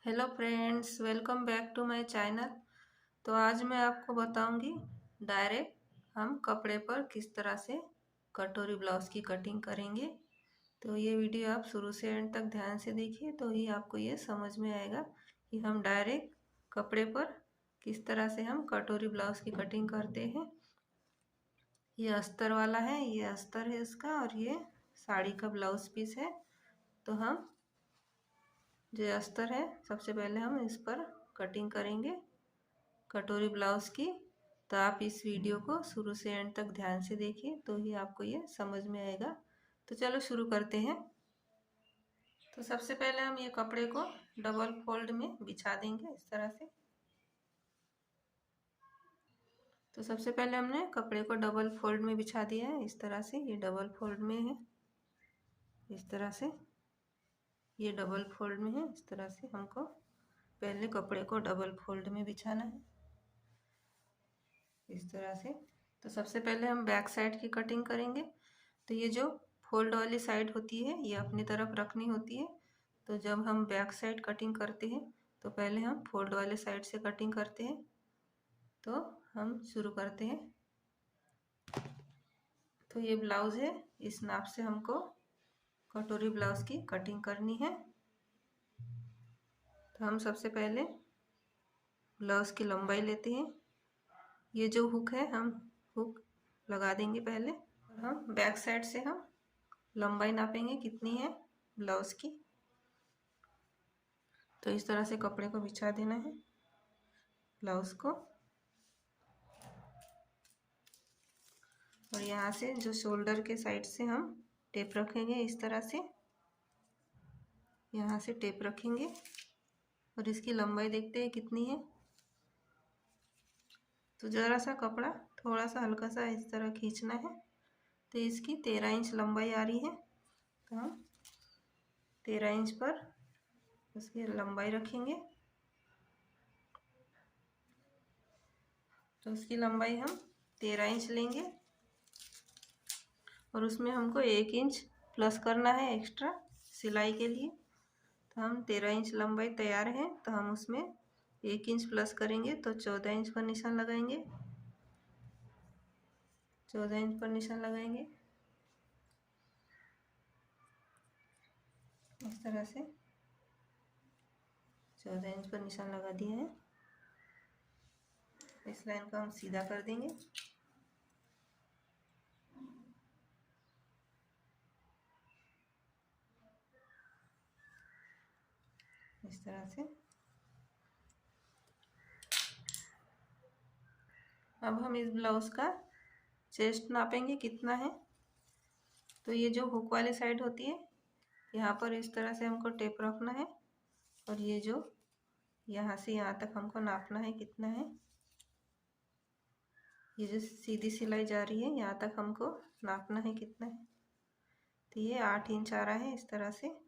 Hello friends, welcome back to my channel. तो आज मैं आपको बताऊंगी डायरेक्ट हम कपड़े पर किस तरह से कटोरी ब्लाउज की कटिंग करेंगे। तो ये वीडियो आप शुरू से एंड तक ध्यान से देखिए तो ही आपको ये समझ में आएगा कि हम डायरेक्ट कपड़े पर किस तरह से हम कटोरी ब्लाउज की कटिंग करते हैं। ये अस्तर वाला है, ये अस्तर है इसका, और ये साड़ी का ब्लाउज पीस है। तो हम जो अस्तर है सबसे पहले हम इस पर कटिंग करेंगे कटोरी ब्लाउज की। तो आप इस वीडियो को शुरू से एंड तक ध्यान से देखिए तो ही आपको ये समझ में आएगा। तो चलो शुरू करते हैं। तो सबसे पहले हम ये कपड़े को डबल फोल्ड में बिछा देंगे इस तरह से। तो सबसे पहले हमने कपड़े को डबल फोल्ड में बिछा दिया है इस तरह से। ये डबल फोल्ड में है इस तरह से, ये डबल फोल्ड में है इस तरह से। हमको पहले कपड़े को डबल फोल्ड में बिछाना है इस तरह से। तो सबसे पहले हम बैक साइड की कटिंग करेंगे। तो ये जो फोल्ड वाली साइड होती है ये अपनी तरफ रखनी होती है। तो जब हम बैक साइड कटिंग करते हैं तो पहले हम फोल्ड वाले साइड से कटिंग करते हैं। तो हम शुरू करते हैं। तो ये ब्लाउज है, इस नाप से हमको कटोरी ब्लाउज की कटिंग करनी है। तो हम सबसे पहले ब्लाउज की लंबाई लेते हैं। ये जो हुक है हम हुक लगा देंगे पहले, और हम बैक साइड से हम लंबाई नापेंगे कितनी है ब्लाउज की। तो इस तरह से कपड़े को बिछा देना है ब्लाउज को, और यहाँ से जो शोल्डर के साइड से हम टेप रखेंगे इस तरह से। यहाँ से टेप रखेंगे और इसकी लंबाई देखते हैं कितनी है। तो ज़रा सा कपड़ा थोड़ा सा हल्का सा इस तरह खींचना है। तो इसकी 13 इंच लंबाई आ रही है। तो हम 13 इंच पर उसकी लंबाई रखेंगे। तो उसकी लंबाई हम 13 इंच लेंगे और उसमें हमको 1 इंच प्लस करना है एक्स्ट्रा सिलाई के लिए। तो हम 13 इंच लंबाई तैयार है, तो हम उसमें 1 इंच प्लस करेंगे। तो 14 इंच पर निशान लगाएंगे, 14 इंच पर निशान लगाएंगे इस तरह से। 14 इंच पर निशान लगा दिए हैं। इस लाइन को हम सीधा कर देंगे इस तरह से। अब हम इस ब्लाउज का चेस्ट नापेंगे कितना है। तो ये जो हुक वाली साइड होती है यहाँ पर इस तरह से हमको टेप रखना है, और ये जो यहाँ से यहाँ तक हमको नापना है कितना है। ये जो सीधी सिलाई जा रही है यहाँ तक हमको नापना है कितना है। तो ये 8 इंच आ रहा है इस तरह से।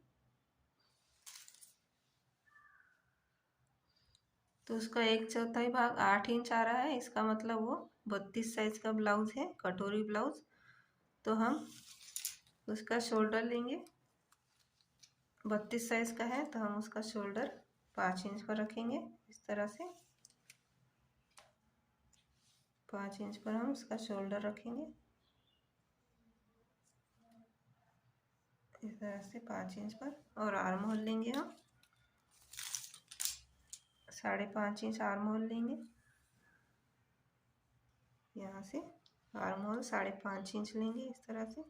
तो उसका 1/4 भाग 8 इंच आ रहा है, इसका मतलब वो 32 साइज का ब्लाउज है कटोरी ब्लाउज। तो हम उसका शोल्डर लेंगे, 32 साइज का है तो हम उसका शोल्डर 5 इंच पर रखेंगे इस तरह से। 5 इंच पर हम उसका शोल्डर रखेंगे इस तरह से 5 इंच पर। और आर्म होल लेंगे हम 5.5 इंच आर्म होल लेंगे। यहाँ से आर्म होल 5.5 इंच लेंगे इस तरह से।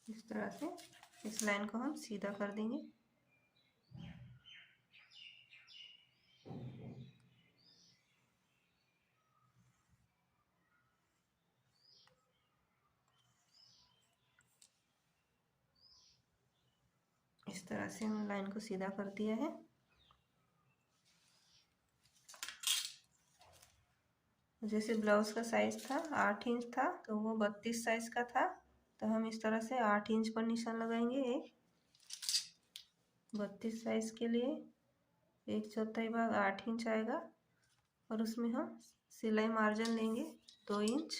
इस तरह से इस लाइन को हम सीधा कर देंगे। इस तरह से हम लाइन को सीधा कर दिया है। जैसे ब्लाउज का साइज था 8 इंच था तो वो 32 साइज का था, तो हम इस तरह से 8 इंच पर निशान लगाएंगे। एक 32 साइज के लिए 1/4 भाग 8 इंच आएगा, और उसमें हम सिलाई मार्जिन लेंगे 2 इंच,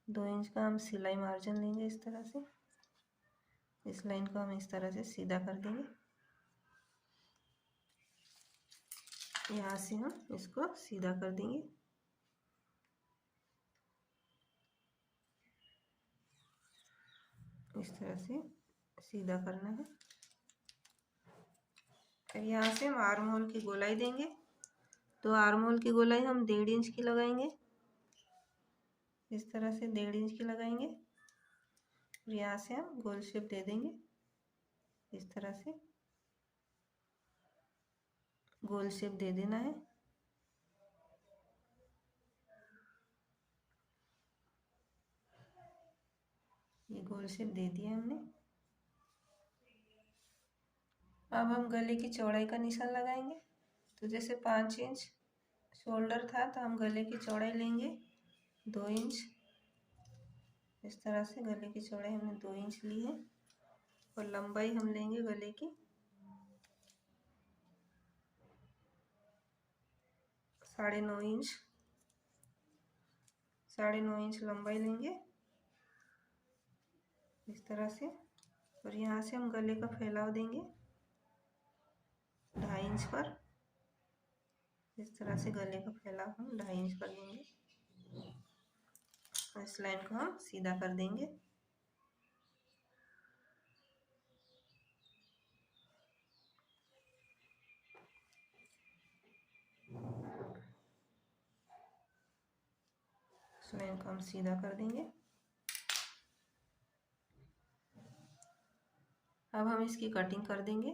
2 इंच का हम सिलाई मार्जिन लेंगे इस तरह से। इस लाइन को हम इस तरह से सीधा कर देंगे। यहाँ से हम इसको सीधा कर देंगे। इस तरह से सीधा करना है। अब यहाँ से हम आर्म होल की गोलाई देंगे। तो आर्म होल की गोलाई हम 1.5 इंच की लगाएंगे। इस तरह से 1.5 इंच की लगाएंगे और यहाँ से हम गोल शेप दे देंगे। इस तरह से गोल शेप दे देना है। ये गोल शेप दे दिया हमने। अब हम गले की चौड़ाई का निशान लगाएंगे। तो जैसे 5 इंच शोल्डर था तो हम गले की चौड़ाई लेंगे 2 इंच। इस तरह से गले की चौड़ाई हमने 2 इंच ली है और लंबाई हम लेंगे गले की 9.5 इंच। 9.5 इंच लंबाई लेंगे इस तरह से। और यहाँ से हम गले का फैलाव देंगे 2.5 इंच पर। इस तरह से गले का फैलाव हम 2.5 इंच पर देंगे और इस लाइन को हम सीधा कर देंगे। इस लाइन को हम सीधा कर देंगे। अब हम इसकी कटिंग कर देंगे।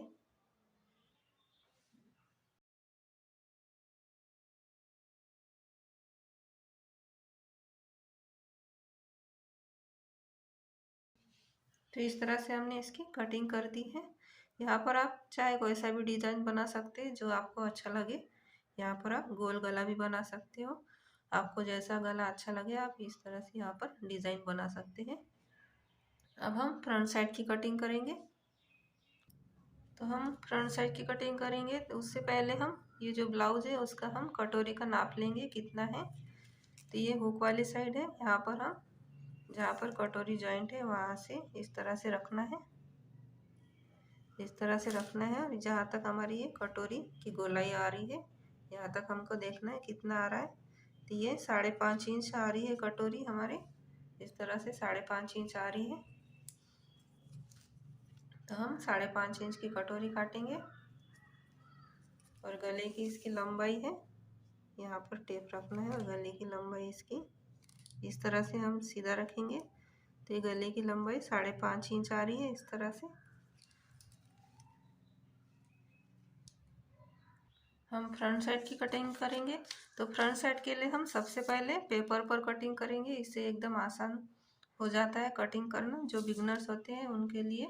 तो इस तरह से हमने इसकी कटिंग कर दी है। यहाँ पर आप चाहे कोई सा भी डिजाइन बना सकते हैं जो आपको अच्छा लगे। यहाँ पर आप गोल गला भी बना सकते हो। आपको जैसा गला अच्छा लगे आप इस तरह से यहाँ पर डिजाइन बना सकते हैं। अब हम फ्रंट साइड की कटिंग करेंगे। तो हम फ्रंट साइड की कटिंग करेंगे तो उससे पहले हम ये जो ब्लाउज है उसका हम कटोरी का नाप लेंगे कितना है। तो ये हुक वाली साइड है। यहाँ पर हम जहाँ पर कटोरी जॉइंट है वहाँ से इस तरह से रखना है। इस तरह से रखना है और जहाँ तक हमारी ये कटोरी की गोलाई आ रही है यहाँ तक हमको देखना है कितना आ रहा है। तो ये 5.5 इंच आ रही है कटोरी हमारे। इस तरह से 5.5 इंच आ रही है। तो हम 5.5 इंच की कटोरी काटेंगे और गले की इसकी लंबाई है यहाँ पर टेप रखना है और गले की लंबाई इसकी इस तरह से हम सीधा रखेंगे। तो ये गले की लंबाई 5.5 इंच आ रही है इस तरह से। हम फ्रंट साइड की कटिंग करेंगे। तो फ्रंट साइड के लिए हम सबसे पहले पेपर पर कटिंग करेंगे। इससे एकदम आसान हो जाता है कटिंग करना। जो बिगनर्स होते हैं उनके लिए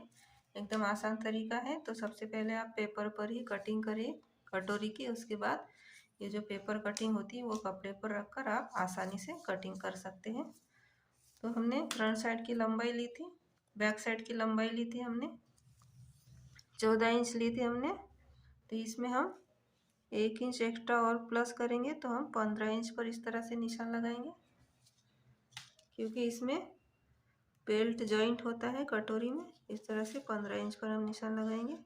एकदम आसान तरीका है। तो सबसे पहले आप पेपर पर ही कटिंग करें कटोरी की। उसके बाद ये जो पेपर कटिंग होती है वो कपड़े पर रखकर आप आसानी से कटिंग कर सकते हैं। तो हमने फ्रंट साइड की लंबाई ली थी, बैक साइड की लंबाई ली थी हमने 14 इंच ली थी हमने। तो इसमें हम 1 इंच एक्स्ट्रा और प्लस करेंगे तो हम 15 इंच पर इस तरह से निशान लगाएंगे। क्योंकि इसमें बेल्ट जॉइंट होता है कटोरी में। इस तरह से 15 इंच पर हम निशान लगाएंगे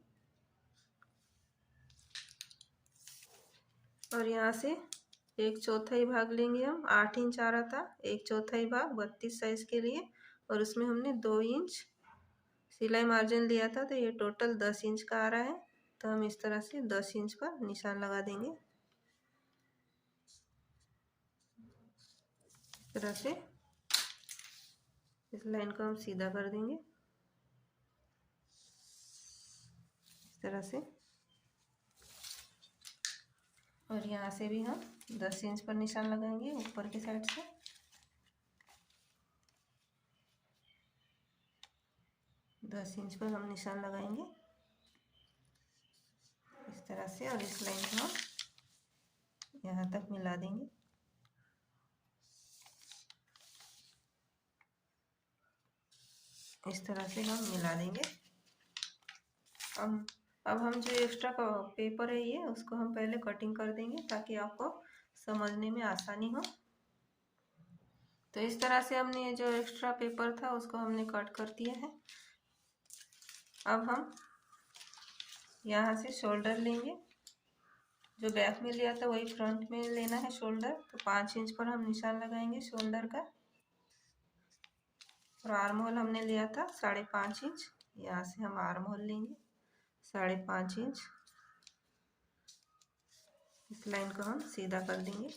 और यहाँ से 1/4 भाग लेंगे हम। 8 इंच आ रहा था, 1/4 भाग 32 साइज के लिए और उसमें हमने 2 इंच सिलाई मार्जिन लिया था। तो ये टोटल 10 इंच का आ रहा है। तो हम इस तरह से 10 इंच पर निशान लगा देंगे। इस तरह से इस लाइन को हम सीधा कर देंगे इस तरह से। और यहाँ से भी हम 10 इंच पर निशान लगाएंगे ऊपर की साइड से। दस इंच पर हम निशान लगाएंगे इस तरह से और इस लाइन को हम यहाँ तक मिला देंगे। इस तरह से हम मिला देंगे। अब हम जो एक्स्ट्रा पेपर है ये उसको हम पहले कटिंग कर देंगे ताकि आपको समझने में आसानी हो। तो इस तरह से हमने ये जो एक्स्ट्रा पेपर था उसको हमने कट कर दिया है। अब हम यहाँ से शोल्डर लेंगे, जो बैक में लिया था वही फ्रंट में लेना है शोल्डर। तो 5 इंच पर हम निशान लगाएंगे शोल्डर का। और आर्म होल हमने लिया था 5.5 इंच, यहाँ से हम आर्म होल लेंगे 5.5 इंच। इस लाइन को हम सीधा कर देंगे।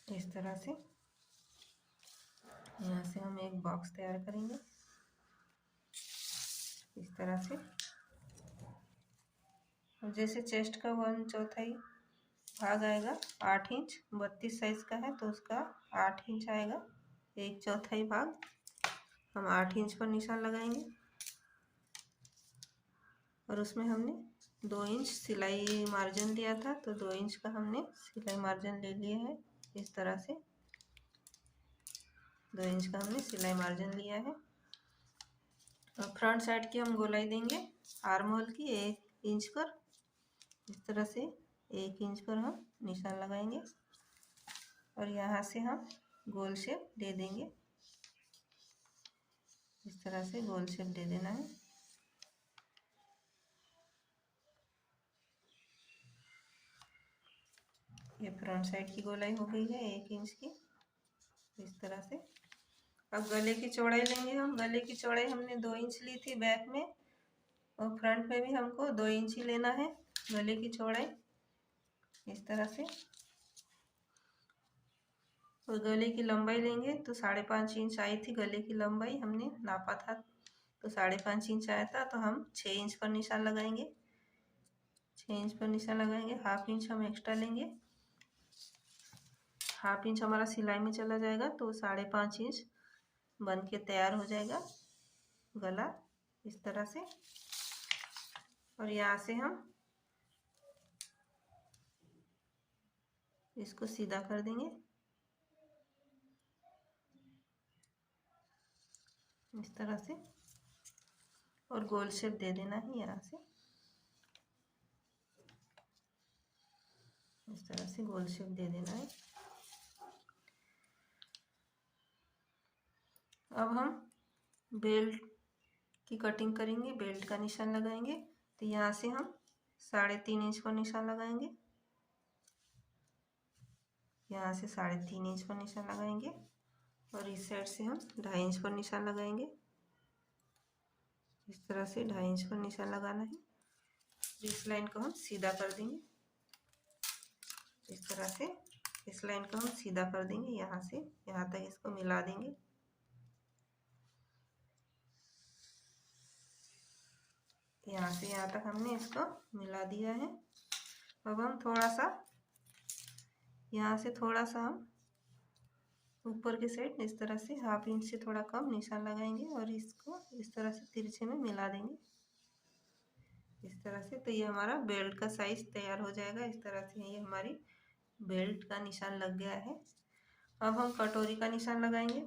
इस तरह से यहाँ से हम एक बॉक्स तैयार करेंगे इस तरह से। और जैसे चेस्ट का 1/4 भाग आएगा 8 इंच, 32 साइज का है तो उसका 8 इंच आएगा। 1/4 भाग हम 8 इंच पर निशान लगाएंगे। और उसमें हमने 2 इंच सिलाई मार्जिन लिया था, तो 2 इंच का हमने सिलाई मार्जिन ले लिया है इस तरह से। 2 इंच का हमने सिलाई मार्जिन लिया है। और फ्रंट साइड की हम गोलाई देंगे आर्म होल की 1 इंच पर। इस तरह से 1 इंच पर हम निशान लगाएंगे और यहाँ से हम गोल शेप दे देंगे। इस तरह से गोल शेप दे देना है। ये फ्रंट साइड की गोलाई हो गई है 1 इंच की इस तरह से। अब गले की चौड़ाई लेंगे हम। गले की चौड़ाई हमने 2 इंच ली थी बैक में, और फ्रंट में भी हमको 2 इंच ही लेना है गले की चौड़ाई इस तरह से। और गले की लंबाई लेंगे तो 5.5 इंच आई थी गले की लंबाई, हमने नापा था तो 5.5 इंच आया था। तो हम 6 इंच पर निशान लगाएंगे। 6 इंच पर निशान लगाएंगे। हाफ इंच हम एक्स्ट्रा लेंगे। हाफ इंच हमारा सिलाई में चला जाएगा तो 5.5 इंच बन के तैयार हो जाएगा गला इस तरह से। और यहाँ से हम इसको सीधा कर देंगे इस तरह से। और गोल शेप दे देना है यहाँ से इस तरह से गोल शेप दे देना है। अब हम बेल्ट की कटिंग करेंगे, बेल्ट का निशान लगाएंगे। तो यहाँ से हम 3.5 इंच पर निशान लगाएंगे। यहाँ से 3.5 इंच पर निशान लगाएंगे और इस साइड से हम 2.5 इंच पर निशान लगाएंगे। इस तरह से 2.5 इंच पर निशान लगाना है। इस लाइन को हम सीधा कर देंगे इस तरह से। इस लाइन को हम सीधा कर देंगे, यहाँ से यहाँ तक इसको मिला देंगे। यहाँ से यहाँ तक हमने इसको मिला दिया है। अब हम थोड़ा सा यहाँ से थोड़ा सा हम ऊपर के साइड इस तरह से हाफ इंच से थोड़ा कम निशान लगाएंगे और इसको इस तरह से तिरछे में मिला देंगे इस तरह से। तो ये हमारा बेल्ट का साइज तैयार हो जाएगा इस तरह से। ये हमारी बेल्ट का निशान लग गया है। अब हम कटोरी का निशान लगाएंगे।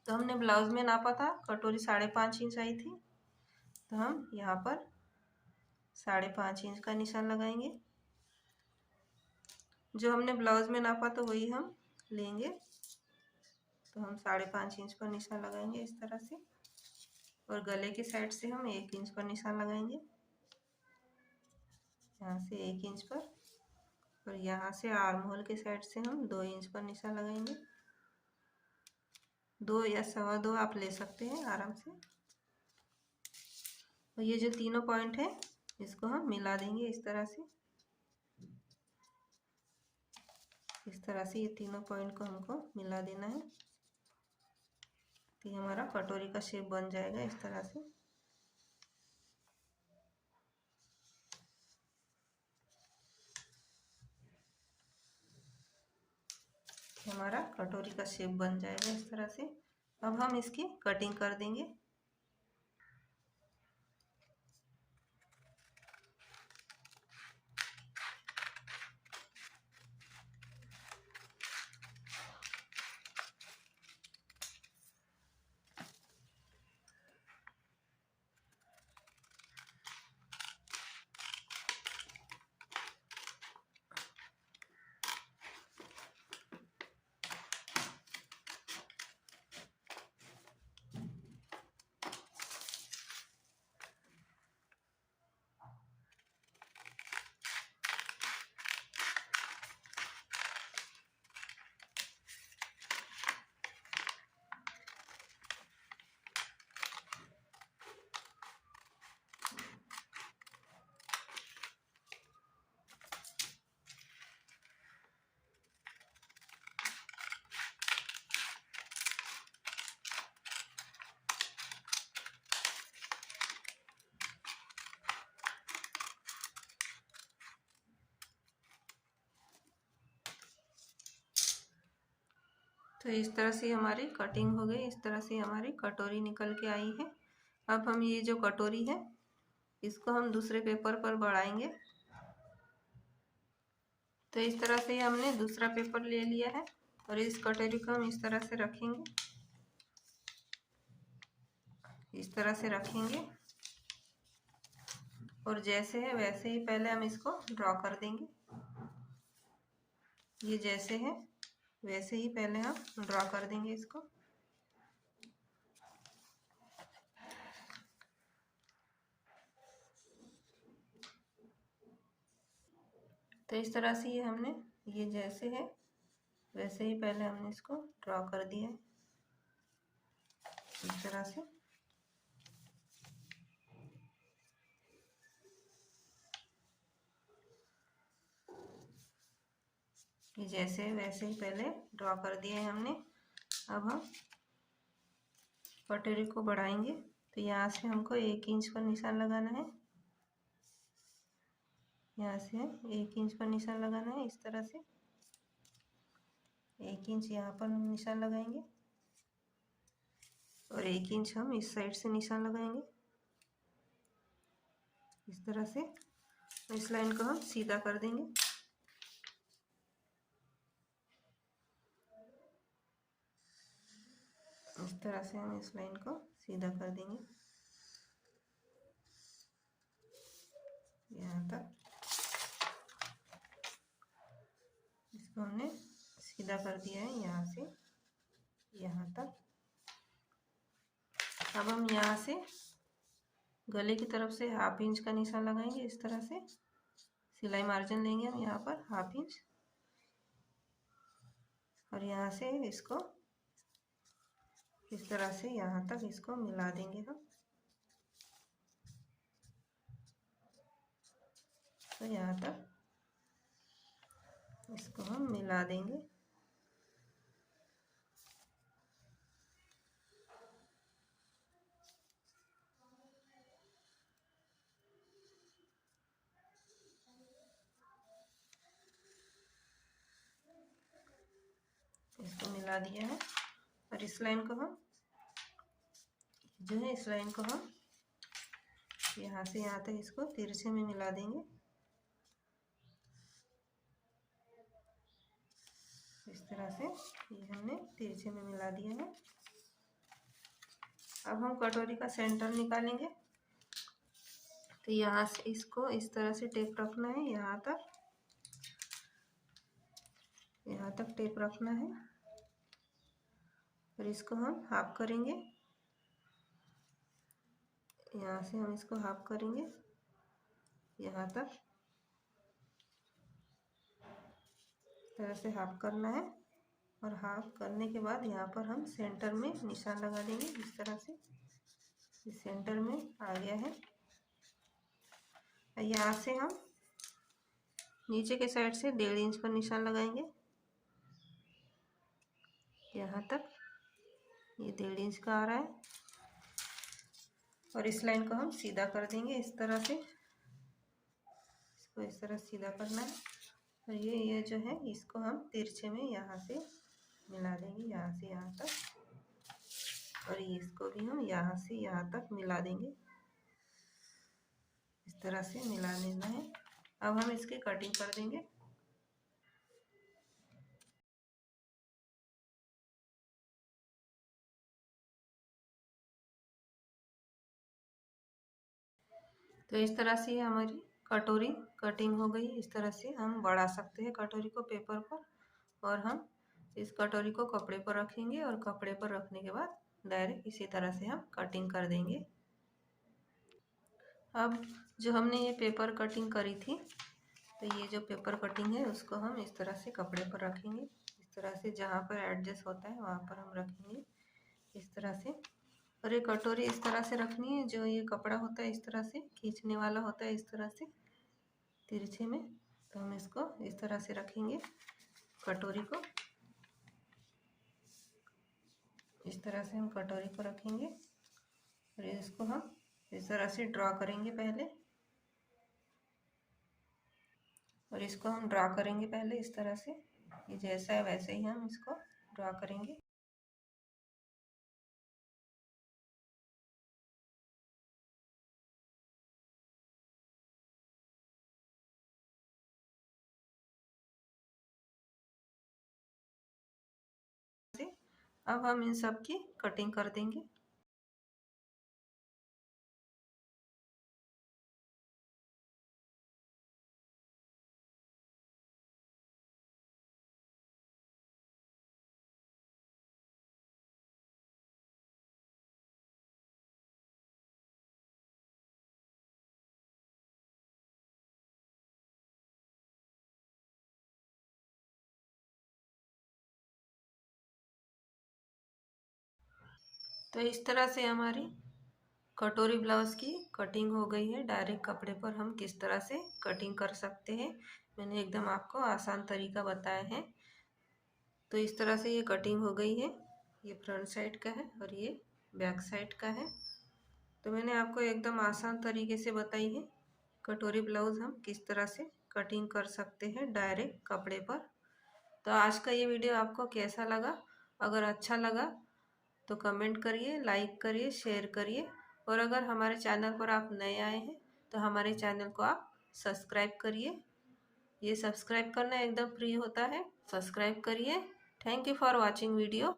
तो हमने ब्लाउज में नापा था, कटोरी 5.5 इंच आई थी, तो हम यहाँ पर 5.5 इंच का निशान लगाएंगे। जो हमने ब्लाउज में नापा तो वही हम लेंगे। तो हम 5.5 इंच पर निशान लगाएंगे इस तरह से। और गले की साइड से हम 1 इंच पर निशान लगाएंगे, यहाँ से 1 इंच पर। और यहाँ से आर्म होल के साइड से हम 2 इंच पर निशान लगाएंगे। 2 या 2.25 आप ले सकते हैं आराम से। और ये जो तीनों पॉइंट है इसको हम मिला देंगे इस तरह से। इस तरह से ये तीनों पॉइंट को हमको मिला देना है। तो ये हमारा कटोरी का शेप बन जाएगा इस तरह से। हमारा कटोरी का शेप बन जाएगा इस तरह से। अब हम इसकी कटिंग कर देंगे। तो इस तरह से हमारी कटिंग हो गई, इस तरह से हमारी कटोरी निकल के आई है। अब हम ये जो कटोरी है इसको हम दूसरे पेपर पर बढ़ाएंगे। तो इस तरह से हमने दूसरा पेपर ले लिया है और इस कटोरी को हम इस तरह से रखेंगे, इस तरह से रखेंगे और जैसे है वैसे ही पहले हम इसको ड्रॉ कर देंगे। ये जैसे है वैसे ही पहले हम ड्रॉ कर देंगे इसको। तो इस तरह से ये हमने ये जैसे है वैसे ही पहले हमने इसको ड्रॉ कर दिया है इस तरह से। ये जैसे वैसे ही पहले ड्रॉ कर दिया है हमने। अब हम कटोरी को बढ़ाएंगे। तो यहाँ से हमको 1 इंच पर निशान लगाना है, यहाँ से 1 इंच पर निशान लगाना है इस तरह से। 1 इंच यहाँ पर निशान लगाएंगे और 1 इंच हम इस साइड से निशान लगाएंगे इस तरह से। इस लाइन को हम सीधा कर देंगे। इस तरह से हम इस लाइन को सीधा कर देंगे यहाँ तक। इसको हमने सीधा कर दिया है यहाँ से यहाँ तक। अब हम यहाँ से गले की तरफ से 1/2 इंच का निशान लगाएंगे इस तरह से। सिलाई मार्जिन लेंगे हम यहाँ पर 1/2 इंच और यहाँ से इसको इस तरह से यहाँ तक इसको मिला देंगे हम। तो यहाँ तक इसको हम मिला देंगे। इसको मिला दिया है और इस लाइन को हम जो है इस लाइन को हम यहाँ से यहाँ तक इसको तिरछे में मिला देंगे इस तरह से। ये हमने तिरछे में मिला दिया है। अब हम कटोरी का सेंटर निकालेंगे। तो यहाँ से इसको इस तरह से टेप रखना है, यहाँ तक टेप रखना है और इसको हम हाफ करेंगे। यहाँ से हम इसको हाफ करेंगे यहाँ तक इस तरह से हाफ करना है और हाफ करने के बाद यहाँ पर हम सेंटर में निशान लगा देंगे इस तरह से। इस सेंटर में आ गया है। यहाँ से हम नीचे के साइड से 1.5 इंच पर निशान लगाएंगे यहाँ तक। ये 1.5 इंच का आ रहा है और इस लाइन को हम सीधा कर देंगे इस तरह से। इसको इस तरह सीधा करना है और ये जो है इसको हम तिरछे में यहाँ से मिला देंगे यहाँ से यहाँ तक और इसको भी हम यहाँ से यहाँ तक मिला देंगे इस तरह से मिला लेना है। अब हम इसकी कटिंग कर देंगे। तो इस तरह से हमारी कटोरी कटिंग हो गई। इस तरह से हम बढ़ा सकते हैं कटोरी को पेपर पर और हम इस कटोरी को कपड़े पर रखेंगे और कपड़े पर रखने के बाद डायरेक्ट इसी तरह से हम कटिंग कर देंगे। अब जो हमने ये पेपर कटिंग करी थी तो ये जो पेपर कटिंग है उसको हम इस तरह से कपड़े पर रखेंगे इस तरह से। जहाँ पर एडजस्ट होता है वहाँ पर हम रखेंगे इस तरह से। और ये कटोरी इस तरह से रखनी है, जो ये कपड़ा होता है इस तरह से खींचने वाला होता है इस तरह से तिरछे में। तो हम इसको इस तरह से रखेंगे कटोरी को। इस तरह से हम कटोरी को रखेंगे और इसको हम इस तरह से ड्रॉ करेंगे पहले और इसको हम ड्रॉ करेंगे पहले इस तरह से। ये जैसा है वैसे ही हम इसको ड्रा करेंगे। अब हम इन सब की कटिंग कर देंगे। तो इस तरह से हमारी कटोरी ब्लाउज़ की कटिंग हो गई है। डायरेक्ट कपड़े पर हम किस तरह से कटिंग कर सकते हैं, मैंने एकदम आपको आसान तरीका बताया है। तो इस तरह से ये कटिंग हो गई है। ये फ्रंट साइड का है और ये बैक साइड का है। तो मैंने आपको एकदम आसान तरीके से बताई है कटोरी ब्लाउज़ हम किस तरह से कटिंग कर सकते हैं डायरेक्ट कपड़े पर। तो आज का ये वीडियो आपको कैसा लगा? अगर अच्छा लगा तो कमेंट करिए, लाइक करिए, शेयर करिए। और अगर हमारे चैनल पर आप नए आए हैं तो हमारे चैनल को आप सब्सक्राइब करिए। ये सब्सक्राइब करना एकदम फ्री होता है, सब्सक्राइब करिए। Thank you for watching video.